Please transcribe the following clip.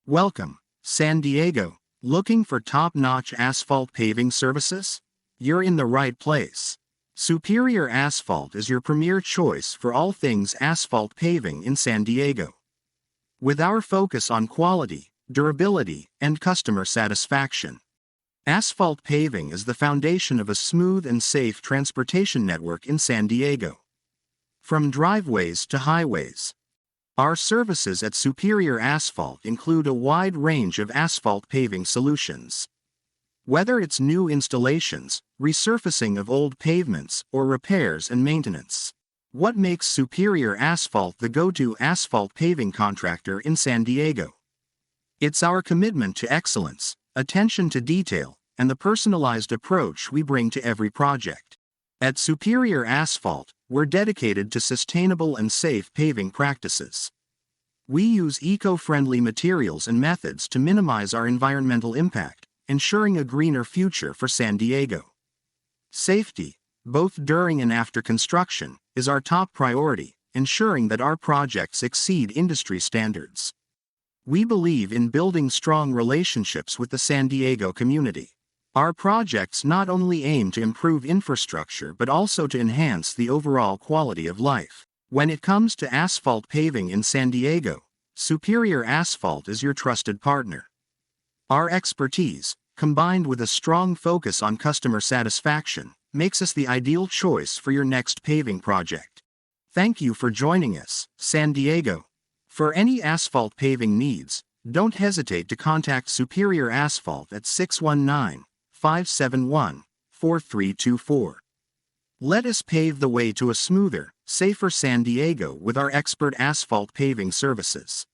Welcome, San Diego. Looking for top-notch asphalt paving services? You're in the right place. Superior Asphalt is your premier choice for all things asphalt paving in San Diego. With our focus on quality, durability, and customer satisfaction, asphalt paving is the foundation of a smooth and safe transportation network in San Diego. From driveways to highways, our services at Superior Asphalt include a wide range of asphalt paving solutions. Whether it's new installations, resurfacing of old pavements, or repairs and maintenance, what makes Superior Asphalt the go-to asphalt paving contractor in San Diego? It's our commitment to excellence, attention to detail, and the personalized approach we bring to every project. At Superior Asphalt, we're dedicated to sustainable and safe paving practices. We use eco-friendly materials and methods to minimize our environmental impact, ensuring a greener future for San Diego. Safety, both during and after construction, is our top priority, ensuring that our projects exceed industry standards. We believe in building strong relationships with the San Diego community. Our projects not only aim to improve infrastructure but also to enhance the overall quality of life. When it comes to asphalt paving in San Diego, Superior Asphalt is your trusted partner. Our expertise, combined with a strong focus on customer satisfaction, makes us the ideal choice for your next paving project. Thank you for joining us, San Diego. For any asphalt paving needs, don't hesitate to contact Superior Asphalt at 619-571-4324. Let us pave the way to a smoother, safer San Diego with our expert asphalt paving services.